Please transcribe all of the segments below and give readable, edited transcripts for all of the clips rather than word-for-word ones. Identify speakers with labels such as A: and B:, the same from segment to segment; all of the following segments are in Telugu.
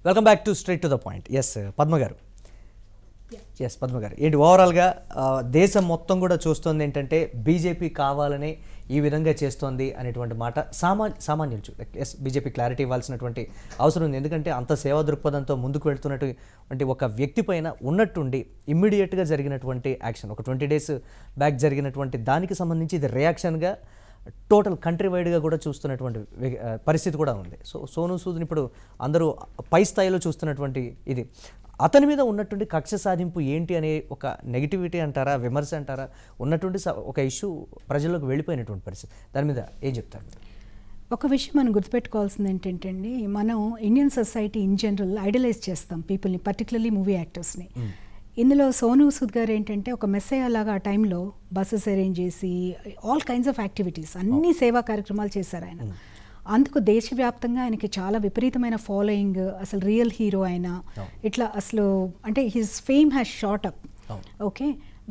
A: Welcome back to straight to the point. Padma గారు, పద్మ గారు ఏంటి ఓవరాల్గా దేశం మొత్తం కూడా చూస్తుంది ఏంటంటే బీజేపీ కావాలనే ఈ విధంగా చేస్తోంది అనేటువంటి మాట సామాన్యులు బీజేపీ క్లారిటీ ఇవ్వాల్సినటువంటి అవసరం ఉంది. ఎందుకంటే అంత సేవా దృక్పథంతో ముందుకు వెళ్తున్నటువంటి ఒక వ్యక్తి పైన ఉన్నట్టుండి ఇమ్మీడియట్గా జరిగినటువంటి యాక్షన్, ఒక 20 days బ్యాక్ జరిగినటువంటి దానికి సంబంధించి ఇది రియాక్షన్గా టోటల్ కంట్రీ వైడ్గా కూడా చూస్తున్నటువంటి పరిస్థితి కూడా ఉంది. సోనూ సూద్ని ఇప్పుడు అందరూ పై స్థాయిలో చూస్తున్నటువంటి ఇది అతని మీద ఉన్నటువంటి కక్ష సాధింపు ఏంటి అనే ఒక నెగిటివిటీ అంటారా, విమర్శ అంటారా, ఉన్నటువంటి ఒక ఇష్యూ ప్రజల్లోకి వెళ్ళిపోయినటువంటి పరిస్థితి, దాని మీద ఏం చెప్తారు?
B: ఒక విషయం మనం గుర్తుపెట్టుకోవాల్సింది ఏంటంటే అండి, మనం Indian society in general idolise చేస్తాం పీపుల్ని, పర్టికులర్లీ మూవీ యాక్టర్స్ని. ఇందులో సోనూ సూద్ గారు ఏంటంటే ఒక మెస్సయ్య లాగా ఆ టైంలో బస్సెస్ అరేంజ్ చేసి ఆల్ కైండ్స్ ఆఫ్ యాక్టివిటీస్, అన్ని సేవా కార్యక్రమాలు చేశారు ఆయన. అందుకు దేశవ్యాప్తంగా ఆయనకి చాలా విపరీతమైన ఫాలోయింగ్, అసలు రియల్ హీరో ఆయన. ఇట్లా అసలు అంటే his fame has short up. Okay,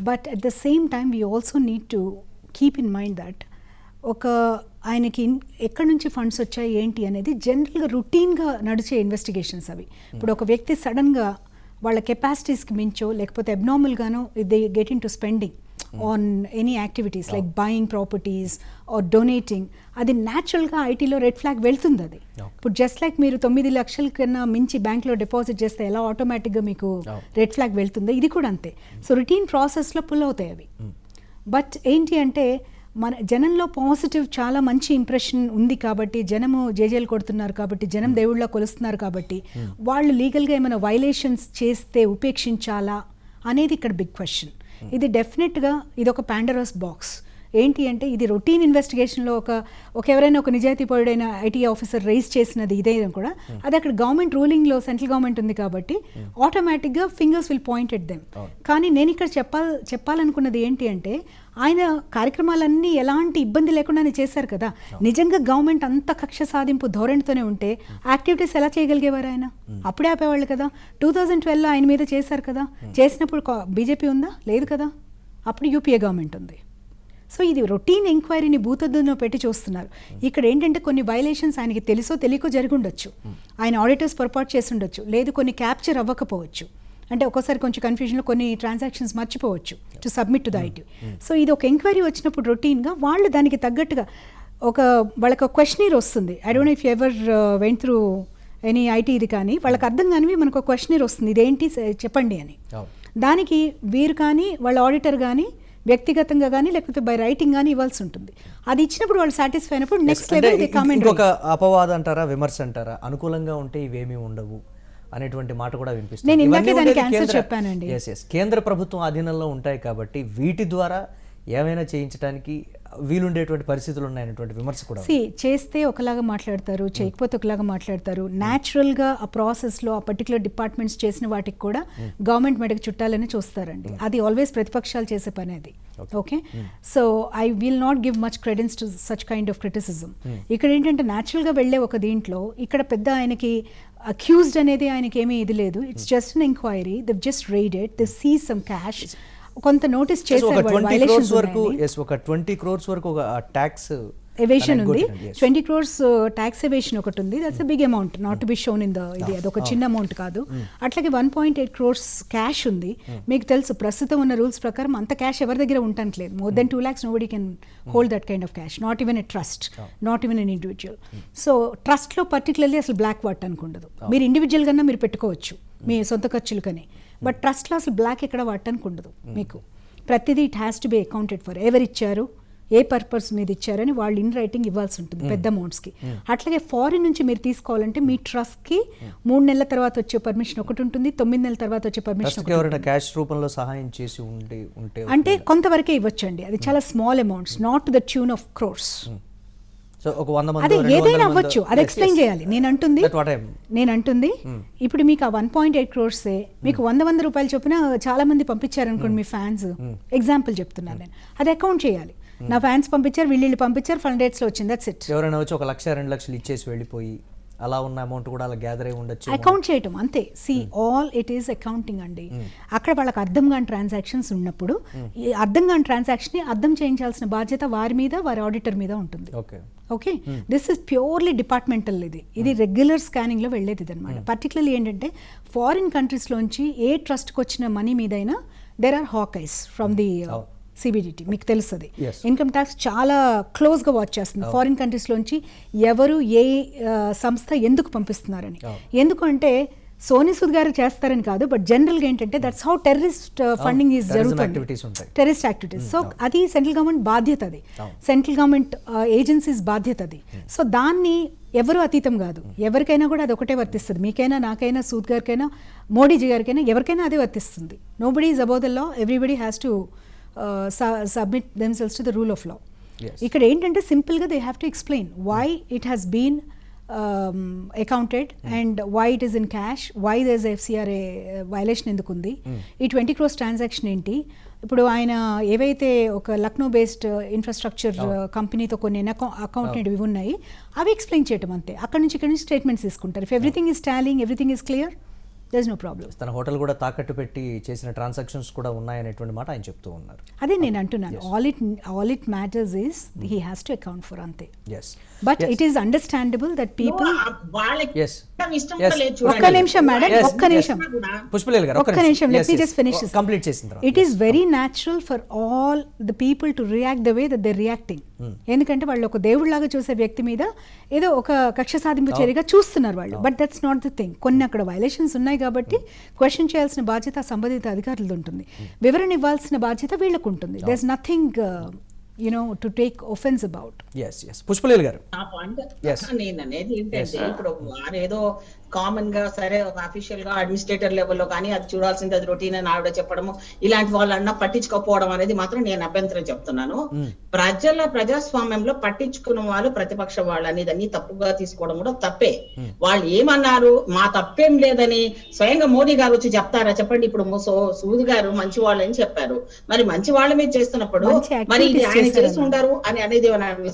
B: but at the same time we also need to keep in mind that ఒక ఆయనకి ఎక్కడి నుంచి ఫండ్స్ వచ్చాయి ఏంటి అనేది జనరల్గా రొటీన్గా నడిచే ఇన్వెస్టిగేషన్స్ అవి. ఇప్పుడు ఒక వ్యక్తి సడన్గా వాళ్ళ కెపాసిటీస్కి మించో లేకపోతే అబ్నార్మల్గానో they get into spending on any activities like buying properties or donating, అది న్యాచురల్గా ఐటీలో రెడ్ ఫ్లాగ్ వెళ్తుంది. అది ఇప్పుడు జస్ట్ లైక్ మీరు 9 లక్షల కన్నా మించి బ్యాంక్లో డిపాజిట్ చేస్తే ఎలా ఆటోమేటిక్గా మీకు రెడ్ ఫ్లాగ్ వెళ్తుందో, ఇది కూడా అంతే. సో రొటీన్ ప్రాసెస్లో పుల్ అవుతాయి అవి. బట్ ఏంటి అంటే మన జనంలో పాజిటివ్ చాలా మంచి ఇంప్రెషన్ ఉంది కాబట్టి, జనము జేజేలు కొడుతున్నారు కాబట్టి, జనం దేవుళ్ళ కొలుస్తున్నారు కాబట్టి, వాళ్ళు లీగల్గా ఏమైనా వైలేషన్స్ చేస్తే ఉపేక్షించాలా అనేది ఇక్కడ బిగ్ క్వశ్చన్. ఇది డెఫినెట్గా ఇది ఒక పాండరస్ బాక్స్. ఏంటి అంటే ఇది రొటీన్ ఇన్వెస్టిగేషన్లో ఒక ఎవరైనా ఒక నిజాయితీపరుడైన ఐటీ ఆఫీసర్ రైజ్ చేసినది ఇదైనా కూడా అది అక్కడ గవర్నమెంట్ రూలింగ్లో సెంట్రల్ గవర్నమెంట్ ఉంది కాబట్టి ఆటోమేటిక్గా fingers will point at them. కానీ నేను ఇక్కడ చెప్పాలనుకున్నది ఏంటి అంటే ఆయన కార్యక్రమాలన్నీ ఎలాంటి ఇబ్బంది లేకుండానే చేశారు కదా. నిజంగా గవర్నమెంట్ అంత కక్ష సాధింపు ధోరణితోనే ఉంటే యాక్టివిటీస్ ఎలా చేయగలిగేవారు ఆయన? అప్పుడే ఆపేవాళ్ళు కదా. 2012లో ఆయన మీద చేశారు కదా. చేసినప్పుడు బీజేపీ ఉందా? లేదు కదా. అప్పుడు యూపీఏ గవర్నమెంట్ ఉంది. సో ఇది రొటీన్ ఎంక్వైరీని భూతద్దులో పెట్టి చూస్తున్నారు. ఇక్కడ ఏంటంటే కొన్ని వైలేషన్స్ ఆయనకి తెలుసో తెలియకో జరిగి ఉండొచ్చు, ఆయన ఆడిటర్స్ పొరపాటు చేసి ఉండొచ్చు, లేదు కొన్ని క్యాప్చర్ అవ్వకపోవచ్చు, అంటే ఒక్కోసారి కొంచెం కన్ఫ్యూజన్లో కొన్ని ట్రాన్సాక్షన్స్ మర్చిపోవచ్చు to submit to the IT. So ఇది ఒక ఎంక్వైరీ వచ్చినప్పుడు రొటీన్గా వాళ్ళు దానికి తగ్గట్టుగా వాళ్ళకి ఒక క్వశ్చనీర్ వస్తుంది. I don't know if ever went through any IT ఇది, కానీ వాళ్ళకి అర్థం కానివి మనకు ఒక క్వశ్చనీర్ వస్తుంది, ఇదేంటి చెప్పండి అని. దానికి వీరు కానీ వాళ్ళ ఆడిటర్ కానీ వ్యక్తిగతంగా కానీ లేకపోతే బై రైటింగ్ కానీ ఇవ్వాల్సి ఉంటుంది. అది ఇచ్చినప్పుడు వాళ్ళు సాటిస్ఫై అయినప్పుడు నెక్స్ట్ లెవెల్ ది కామెంట్.
A: ఒక అపవాదం అంటారా, విమర్శ అంటారా, అనుకూలంగా ఉంటే ఇవేమీ ఉండవు అనేటువంటి మాట కూడా వినిపిస్తుంది.
B: నేను ఇందాకే దానికి ఆన్సర్ చెప్పానండి.
A: కేంద్ర ప్రభుత్వం అధీనంలో ఉంటాయి కాబట్టి వీటి ద్వారా ఏమైనా చేయించడానికి వీలుండేటువంటి పరిస్థితులు ఉన్నాయనేటువంటి విమర్శ కూడా.
B: చేస్తే ఒకలాగా మాట్లాడతారు, చేయకపోతే ఒకలాగా మాట్లాడతారు. న్యాచురల్గా ఆ ప్రాసెస్లో ఆ పర్టికులర్ డిపార్ట్మెంట్స్ చేసిన వాటికి కూడా గవర్నమెంట్ మెడకు చుట్టాలని చూస్తారండి. అది ఆల్వేస్ ప్రతిపక్షాలు చేసే పని అది. Okay, so I will not give much క్రెడెన్స్ to such kind of criticism. ఇక్కడ ఏంటంటే న్యాచురల్గా వెళ్ళే ఒక దీంట్లో ఇక్కడ పెద్ద ఆయనకి అక్యూజ్డ్ అనేది ఆయనకి ఏమీ ఇది లేదు. It's just an enquiry. They just raided, they see some cash, కొంత నోటీస్ చేశారు.
A: ఒక 20 crores వరకు ఒక ట్యాక్స్
B: ఎవేషన్ ఉంది. 20 crores ట్యాక్స్ ఎవేషన్ ఒకటి ఉంది. That's a big amount, not to be shown in the ఇది. అదొక చిన్న అమౌంట్ కాదు. అట్లాగే 1.8 crores క్యాష్ ఉంది. మీకు తెలుసు ప్రస్తుతం ఉన్న రూల్స్ ప్రకారం అంత క్యాష్ ఎవరి దగ్గర ఉండటానికి లేదు. More than 2 lakhs nobody can hold that kind of cash, not even a trust, not even an individual. So ట్రస్ట్లో పర్టికులర్లీ అసలు బ్లాక్ వాట్ అనుకుండదు. మీరు ఇండివిజువల్ కన్నా మీరు పెట్టుకోవచ్చు మీ సొంత ఖర్చులు కానీ, బట్ ట్రస్ట్లో అసలు బ్లాక్ ఎక్కడ వాడటానికి ఉండదు. మీకు ప్రతిదీ it has to be accounted for. ఎవరు ఇచ్చారు, ఏ పర్పస్ మీద ఇచ్చారని వాళ్ళు ఇన్ రైటింగ్ ఇవ్వాల్సి ఉంటుంది పెద్ద అమౌంట్స్కి. అట్లాగే ఫారిన్ నుంచి మీరు తీసుకోవాలంటే మీ ట్రస్ట్కి 3 నెలల తర్వాత వచ్చే పర్మిషన్ ఒకటి ఉంటుంది, 9 నెలల తర్వాత వచ్చే పర్మిషన్
A: క్యాష్ రూపంలో సహాయం చేసి ఉంటే
B: అంటే కొంతవరకే ఇవ్వచ్చండి. అది చాలా small amounts, not to the tune of crores. అదే ఏదైనా అవ్వచ్చు, అది ఎక్స్ప్లెయిన్ చేయాలి. నేను అంటుంది ఇప్పుడు మీకు ఆ 1.8 crores మీకు 100 రూపాయలు చొప్పున చాలా మంది పంపించారు అనుకోండి మీ ఫ్యాన్స్, ఎగ్జాంపుల్ చెప్తున్నాను నేను, అది అకౌంట్ చేయాలి. నా ఫ్యాన్స్ పంపించారు, వీళ్ళు పంపించారు, ఫండ్ రేట్స్లో వచ్చింది, దట్స్ ఇట్.
A: ఎవరైనా వచ్చి 1 లక్ష 2 లక్షలు ఇచ్చేసి వెళ్ళిపోయి అలా ఉన్న అమౌంట్ కూడా అలా గ్యాదర్ అయి ఉండొచ్చు.
B: అకౌంట్ చేయటం అంతే. See all it is accounting అండి. అక్కడ వాళ్ళకి అర్థం కాని ట్రాన్సాక్షన్స్ ఉన్నప్పుడు ఈ అర్థం కాని ట్రాన్సాక్షన్ ని అర్థం చేయించాల్సిన బాధ్యత వారి మీద, వారి ఆడిటర్ మీద ఉంటుంది. Okay, this is purely departmental. ఇది రెగ్యులర్ స్కానింగ్ లో వెళ్ళేది అనమాట. పర్టికులర్లీ ఏంటంటే ఫారిన్ కంట్రీస్ లోంచి ఏ ట్రస్ట్కి వచ్చిన మనీ మీదైనా దేర్ ఆర్ హాకైస్ ఫ్రమ్ ది సిబిడిటీ. మీకు తెలుస్తుంది, ఇన్కమ్ ట్యాక్స్ చాలా క్లోజ్గా వాచ్ చేస్తుంది ఫారిన్ కంట్రీస్లోంచి ఎవరు ఏ సంస్థ ఎందుకు పంపిస్తున్నారని. ఎందుకంటే సోనీ సూద్ గారు చేస్తారని కాదు, బట్ జనరల్గా ఏంటంటే that's how terrorist funding is జరుగుతుంది, టెర్రరిస్ట్ యాక్టివిటీస్. సో అది సెంట్రల్ గవర్నమెంట్ బాధ్యత, అది సెంట్రల్ గవర్నమెంట్ ఏజెన్సీస్ బాధ్యత అది. సో దాన్ని ఎవరు అతీతం కాదు, ఎవరికైనా కూడా అది ఒకటే వర్తిస్తుంది. మీకైనా, నాకైనా, సూద్ గారికైనా, మోడీజీ గారికైనా, ఎవరికైనా అదే వర్తిస్తుంది. Nobody is above the law, everybody has to submit themselves to the rule of law. ఇక్కడ ఏంటంటే సింపుల్గా they have to explain why it has been accounted and why it is in cash, why there is FCRA violation ఎందుకు ఉంది, ఈ 20 crores ట్రాన్సాక్షన్ ఏంటి. ఇప్పుడు ఆయన ఏవైతే ఒక లక్నో బేస్డ్ ఇన్ఫ్రాస్ట్రక్చర్ కంపెనీతో కొన్ని అకౌంట్ ఇవి ఉన్నాయి, అవి ఎక్స్ప్లెయిన్ చేయటం అంతే. అక్కడ నుంచి ఇక్కడ నుంచి స్టేట్మెంట్స్ తీసుకుంటారు. If everything is tallying, everything is clear, there's no problem.
A: తన హోటల్ కూడా తాకట్టు పెట్టి చేసిన ట్రాన్సాక్షన్స్ కూడా ఉన్నాయనేటువంటి మాట ఆయన చెప్తూ ఉన్నారు.
B: అదే నేను అంటున్నాను, all it matters is he has to account for అంతే. But it is understandable that people. ఒక్క నిమిషం మేడం, ఒక్క నిమిషం
A: పుష్పలీల గారు,
B: ఒక్క నిమిషం, let me just finish this.
A: Complete చేసిన తర్వాత
B: it is very natural for all the people to react the way that they reacting. ఎందుకంటే వాళ్ళు ఒక దేవుడిలాగా చూసే వ్యక్తి మీద ఏదో ఒక కక్ష సాధింపు చర్యగా చూస్తున్నారు వాళ్ళు. But that's not the thing. కొన్ని అక్కడ వైలేషన్స్ ఉన్నాయి కాబట్టి క్వశ్చన్ చేయాల్సిన బాధ్యత సంబంధిత అధికారులది ఉంటుంది, వివరణ ఇవ్వాల్సిన బాధ్యత వీళ్ళకు ఉంటుంది. There is nothing to take offense about.
A: Yes. Pushpaleela గారు,
C: నేను అనేది ఏంటంటే ఇప్పుడు వారేదో కామన్ గా సరే ఒక అఫీషియల్ గా అడ్మినిస్ట్రేటర్ లెవెల్లో కానీ అది చూడాల్సింది, అది రొటీన్ అని ఆవిడ చెప్పడము, ఇలాంటి వాళ్ళన్నా పట్టించుకోకపోవడం అనేది మాత్రం నేను అభ్యంతరం చెప్తున్నాను. ప్రజాస్వామ్యంలో పట్టించుకున్న వాళ్ళు ప్రతిపక్ష వాళ్ళు అనేది అన్ని తప్పుగా తీసుకోవడం కూడా తప్పే. వాళ్ళు ఏమన్నారు, మా తప్పేం లేదని స్వయంగా మోడీ గారు వచ్చి చెప్తారా చెప్పండి? ఇప్పుడు సూద్ గారు మంచి వాళ్ళని చెప్పారు, మరి మంచి వాళ్ళ మీద చేస్తున్నప్పుడు మరి ఇది ఆయన చేసి ఉంటారు అని అనేది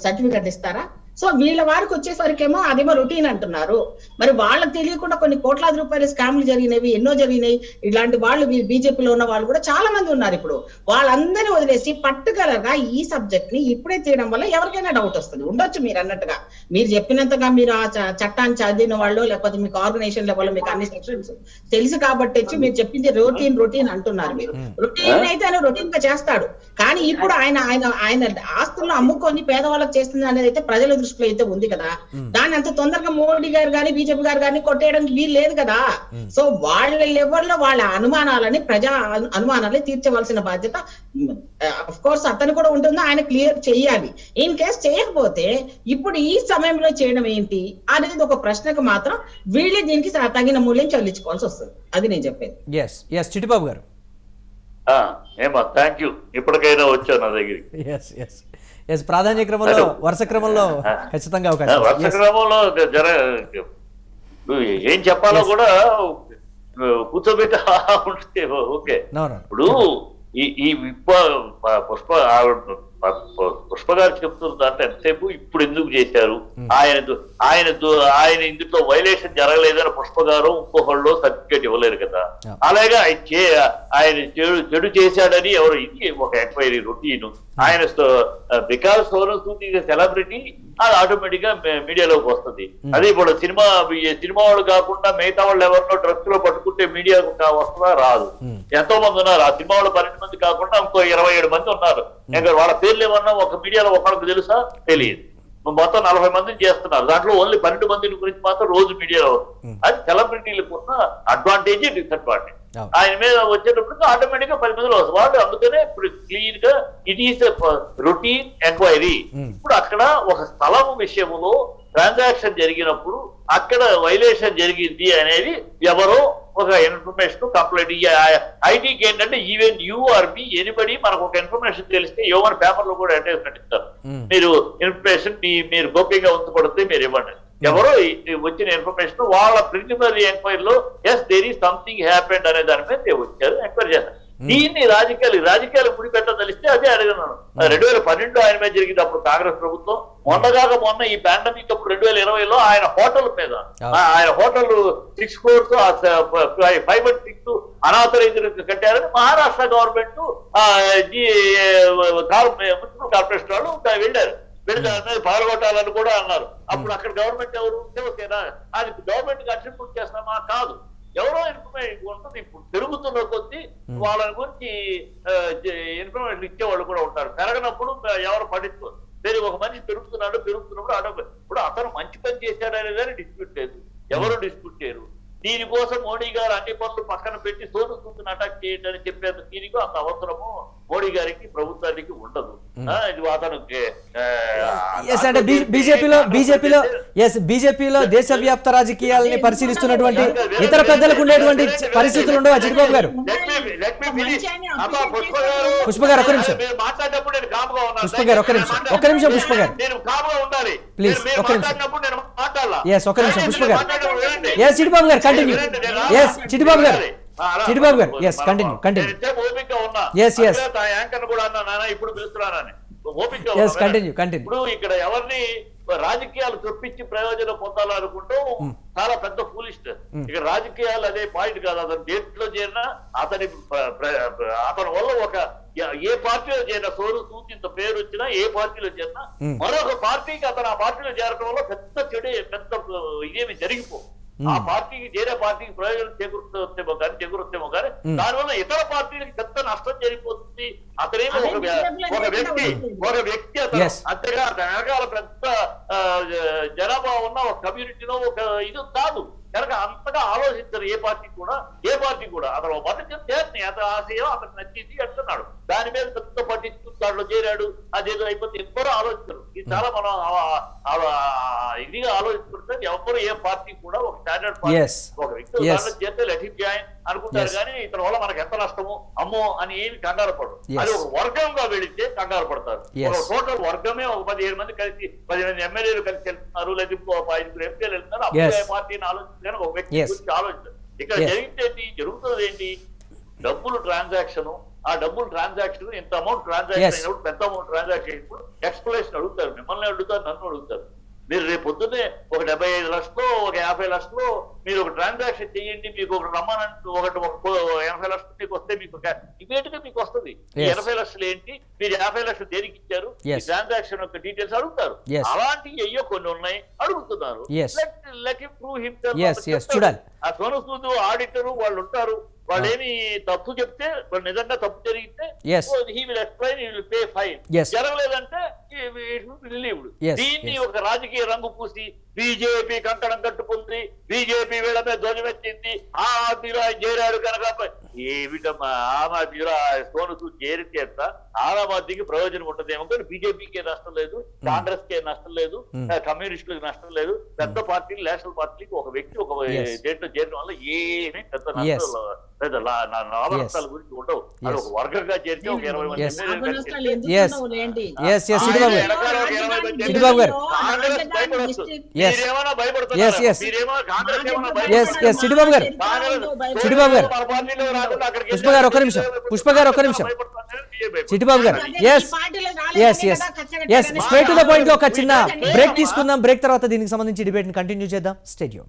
C: సర్టిఫికెట్ ఇస్తారా? సో వీళ్ళ వారికి వచ్చేసరికేమో అదేమో రొటీన్ అంటున్నారు. మరి వాళ్ళకి తెలియకుండా కొన్ని కోట్లాది రూపాయల స్కామ్లు జరిగినవి ఎన్నో జరిగినాయి. ఇలాంటి వాళ్ళు బీజేపీలో ఉన్న వాళ్ళు కూడా చాలా మంది ఉన్నారు. ఇప్పుడు వాళ్ళందరినీ వదిలేసి పట్టుదలగా ఈ సబ్జెక్ట్ ని ఇప్పుడే తీయడం వల్ల ఎవరికైనా డౌట్ వస్తుంది. ఉండొచ్చు మీరు అన్నట్టుగా, మీరు చెప్పినంతగా మీరు ఆ చట్టాన్ని చదివిన వాళ్ళు, లేకపోతే మీకు ఆర్గనైజేషన్ లెవెల్ మీకు అన్ని సెక్షన్స్ తెలుసు కాబట్టి మీరు చెప్పింది రొటీన్ అంటున్నారు. మీరు రొటీన్ అయితే ఆయన రొటీన్ గా చేస్తాడు, కానీ ఇప్పుడు ఆయన ఆస్తులను అమ్ముకొని పేదవాళ్ళకి చేస్తుంది అనేది అయితే ప్రజల దృష్టిలో అయితే ఉంది కదా. దాన్ని అంత తొందరగా మోడీ గారు కానీ బీజేపీ గారు కానీ కొట్టేయడానికి వీలు లేదు కదా. సో వాళ్ళ లెవెల్లో వాళ్ళ అనుమానాలని, ప్రజా అనుమానాలని తీర్చవలసిన బాధ్యత అఫ్ కోర్స్ అతను కూడా ఉంటుంది, ఆయన క్లియర్ చేయాలి. ఇన్ కేస్ చేయకపోతే ఇప్పుడు ఈ సమయంలో చేయడం ఏంటి అనేది ఒక ప్రశ్నకు మాత్రం వీళ్ళే దీనికి తగిన మూల్యం చెల్లించుకోవాల్సి వస్తుంది. అది నేను చెప్పేది.
A: చిట్టిబాబు గారు,
D: థ్యాంక్ యూ, ఇప్పటికైనా వచ్చాను నా దగ్గరికి.
A: ప్రాధాన్య క్రమంలో, వరుస క్రమంలో ఖచ్చితంగా
D: వరుస క్రమంలో ఏం చెప్పాలో కూడా కూర్చోబెట్టి ఉంటే ఓకే. ఇప్పుడు ఈ పుష్ప గారు చెప్తున్న అంటే ఎంతసేపు ఇప్పుడు ఎందుకు చేశారు, ఆయన ఇందులో వైలేషన్ జరగలేదని పుష్ప గారు ఇంకొకళ్ళు సర్టిఫికేట్ ఇవ్వలేరు కదా. అలాగే ఆయన చెడు చేశాడని ఎవరు, ఇది ఒక ఎంక్వైరీ రొటీన్. ఆయన because Sonu Sood is celebrity, అది ఆటోమేటిక్ గా మీడియాలోకి వస్తుంది. అదే ఇప్పుడు సినిమా వాళ్ళు కాకుండా మిగతా వాళ్ళు ఎవరినో డ్రగ్స్ లో పట్టుకుంటే మీడియాకు వస్తుందా? రాదు. ఎంతో మంది ఉన్నారు ఆ సినిమా వాళ్ళు, 12 మంది కాకుండా ఇంకో 27 మంది ఉన్నారు. వాళ్ళ పేర్లు ఏమన్నా ఒక మీడియాలో ఒకరికి తెలుసా? తెలియదు. మొత్తం 40 మందిని చేస్తున్నారు, దాంట్లో ఓన్లీ 12 మంది గురించి మాత్రం రోజు మీడియాలో. అది సెలబ్రిటీలకు ఉన్న అడ్వాంటేజ్, డిసడ్వాంటేజ్. ఆయన మీద వచ్చేటప్పుడు ఆటోమేటిక్ గా 10 మందిలో వస్తారు వాళ్ళు. అందుకనే ఇప్పుడు క్లియర్ గా ఇట్ ఈస్ రొటీన్ ఎంక్వైరీ. ఇప్పుడు అక్కడ ఒక స్థలం విషయంలో ట్రాన్సాక్షన్ జరిగినప్పుడు అక్కడ వైలేషన్ జరిగింది అనేది ఎవరో ఒక ఇన్ఫర్మేషన్ కంప్లైంట్ ఐటీకి ఏంటంటే even you or me anybody మనకు ఒక ఇన్ఫర్మేషన్ తెలిస్తే ఎవరి పేపర్ లో కూడా అడ్వర్టైజ్మెంట్ ఇస్తారు, మీరు ఇన్ఫర్మేషన్ మీరు గోప్యంగా ఉంచబడితే మీరు ఇవ్వండి. ఎవరో వచ్చిన ఇన్ఫర్మేషన్ వాళ్ళ ప్రిలిమినరీ ఎంక్వైరీలో yes there is something happened అనే దాని మీద వచ్చారు, ఎంక్వైరీ చేస్తారు. దీన్ని రాజకీయాలు ముడి పెట్టదలిస్తే అదే అడిగినాను. 2012 ఆయన మీద జరిగింది అప్పుడు కాంగ్రెస్ ప్రభుత్వం. మొన్న ఈ పాండమిక్ అప్పుడు 2020లో ఆయన హోటల్ మీద ఆయన హోటల్ 6 crores 516 అనాథరైజ్డ్ కట్టారని మహారాష్ట్ర గవర్నమెంట్ మున్సిపల్ కార్పొరేషన్ వాళ్ళు వెళ్ళారు. పాల్గొట్టాలని కూడా అన్నారు. అప్పుడు అక్కడ గవర్నమెంట్ ఎవరు? శివసేన. అది గవర్నమెంట్ అట్రిబ్యూట్ చేస్తామా? కాదు. ఎవరో ఇన్ఫర్మేషన్ ఉంటుంది. ఇప్పుడు పెరుగుతున్న కొద్దీ వాళ్ళని గురించి ఇన్ఫర్మేషన్ ఇచ్చేవాళ్ళు కూడా ఉంటారు. పెరగనప్పుడు ఎవరు పట్టించుకోరు. సరే, ఒక మనిషి పెరుగుతున్నప్పుడు ఇప్పుడు అతను మంచి పని చేశాడనేది డిస్ప్యూట్ లేదు, ఎవరు డిస్ప్యూట్ చేయరు. దీనికోసం మోడీ గారు అన్ని పనులు పక్కన పెట్టి సోను సూద్ని అటాక్ చేయడానికి చెప్పేంత దీనికి అంత అవసరము మోడీ గారికి ప్రభుత్వానికి ఉండదు. అతనికి
A: అంటే బీజేపీలో దేశవ్యాప్త రాజకీయాలని పరిశీలిస్తున్నటువంటి ఇతర పెద్దలకు ఉండేటువంటి పరిస్థితులు ఉండవు. చిట్టిబాబు గారు, పుష్ప గారు ఒక్క నిమిషం.
D: మాట్లాడినప్పుడు నేను కామ్గా ఉన్నాను.
A: పుష్ప గారు ఒక్క నిమిషం. పుష్ప గారు
D: నేను కామ్గా ఉండాలి.
A: ప్లీజ్ ఒక్క నిమిషం.
D: నేను మాట్లాడాలా?
A: ఒక్క నిమిషం. పుష్ప గారు, చిట్టిబాబు గారు కంటిన్యూ. చిట్టిబాబు గారు కంటిన్యూ.
D: ఇప్పుడు పిలుస్తున్నానని ఇప్పుడు ఇక్కడ ఎవరిని రాజకీయాలు చొప్పించి ప్రయోజనం పొందాలనుకుంటూ చాలా పెద్ద ఫూలిష్. ఇక్కడ రాజకీయాలు అదే పాయింట్ కాదు. అతను దేంట్లో చేరినా అతని వల్ల ఒక ఏ పార్టీలో చేరినా సోను సూద్ ఇంత పేరు వచ్చినా ఏ పార్టీలో చేరినా మరొక పార్టీకి అతను ఆ పార్టీలో చేరడం వల్ల పెద్ద ఇదేమి జరిగిపో ఆ పార్టీకి చేరే పార్టీకి ప్రయోజనం చేకూరుస్తేమో కానీ దానివల్ల ఇతర పార్టీలకు పెద్ద నష్టం జరిగిపోతుంది. అతనేమో ఒక వ్యక్తి అతను అంతేగా వెనకాల పెద్ద జనాభా ఉన్న ఒక కమ్యూనిటీలో ఒక ఇది కాదు కనుక అంతగా ఆలోచించరు ఏ పార్టీ కూడా. అతను మొదటి చేస్తే అతని ఆశయం అతను నచ్చింది అంటున్నాడు. దాని మీద పెద్ద పట్టించుకుని దాంట్లో చేరాడు అదేదో అయిపోతే ఎవ్వరూ ఆలోచించరు. ఇది చాలా మనం ఇదిగా ఆలోచించుకుంటే ఎవరు ఏ పార్టీ కూడా ఒక స్టాండర్డ్ పార్టీ ఒక వ్యక్తి దాంట్లో చేస్తే లెట్ హిమ్ జాయిన్ అనుకుంటారు కానీ ఇతని వల్ల మనకు ఎంత నష్టము అమ్మో అని ఏమి కంగారు పడరు. అది ఒక వర్గంగా వెళితే కంగారు పడతారు. ఒక టోటల్ వర్గమే ఒక 17 మంది కలిసి 18 ఎమ్మెల్యేలు కలిసి వెళ్తున్నారు, లేదా 5 ఎంపీలు వెళ్తున్నారు. అప్పుడు పార్టీని ఆలోచించారు, ఒక వ్యక్తి గురించి ఆలోచించారు. ఇక్కడ జరుగుతున్నది ఏంటి? డబ్బులు ట్రాన్సాక్షన్. ఆ డబ్బులు ట్రాన్సాక్షన్ ఇంత అమౌంట్ ట్రాన్సాక్షన్ అయినప్పుడు పెద్ద అమౌంట్ ట్రాన్సాక్షన్ అయినప్పుడు ఎక్స్ప్లెనేషన్ అడుగుతారు. మిమ్మల్ని అడుగుతారు, నన్ను అడుగుతారు. మీరు రేపు పొద్దున్నే ఒక 75 లక్షలు ఒక 50 లక్షలు మీరు ఒక ట్రాన్సాక్షన్ చేయండి, మీకు ఒక రమ్మనంటూ 80 లక్షలు మీకు వస్తే మీకు ఇమీడియట్ గా మీకు వస్తుంది. 80 లక్షలు ఏంటి, మీరు 50 లక్షలు దేనికి ఇచ్చారు, ఈ ట్రాన్సాక్షన్ యొక్క డీటెయిల్స్ అడుగుతారు. అలాంటివి అయ్యో కొన్ని ఉన్నాయి అడుగుతున్నారు.
A: చూడాలి.
D: ఆ సోను సూద్ ఆడిటర్ వాళ్ళు ఉంటారు. వాళ్ళు ఏమి తప్పు చెప్తే వాళ్ళు నిజంగా తప్పు జరిగితే he will explain, he will pay fine. జరగలేదంటే రిలీవ్డ్. దీన్ని ఒక రాజకీయ రంగు పూసి బీజేపీ కంకణం కట్టుకుంది, బీజేపీ వీళ్ళ మీద ధ్వజమెత్తింది, ఆ పార్టీలో ఆయన చేరాడు కనుక ఏమిటమ్మా ఆమ్ ఆద్మీలో సోను సూద్ చేరితే ఎంత ఆమ్ ఆద్మీకి ప్రయోజనం ఉంటదేమో కానీ బీజేపీకి నష్టం లేదు, కాంగ్రెస్ కే నష్టం లేదు, కమ్యూనిస్టులకు నష్టం లేదు. పెద్ద పార్టీలు నేషనల్ పార్టీకి ఒక వ్యక్తి ఒక దేంట్లో చేరడం వల్ల ఏమీ పెద్ద నష్టాల గురించి ఉండవు. అది ఒక వర్గంగా చేరితే ఒక 20 మంది
A: చిట్టిబాబు గారు స్ట్రైట్ టు ద పాయింట్ లో ఒక చిన్న బ్రేక్ తీసుకుందాం. బ్రేక్ తర్వాత దీనికి సంబంధించి డిబేట్ ని కంటిన్యూ చేద్దాం. స్టేడియం.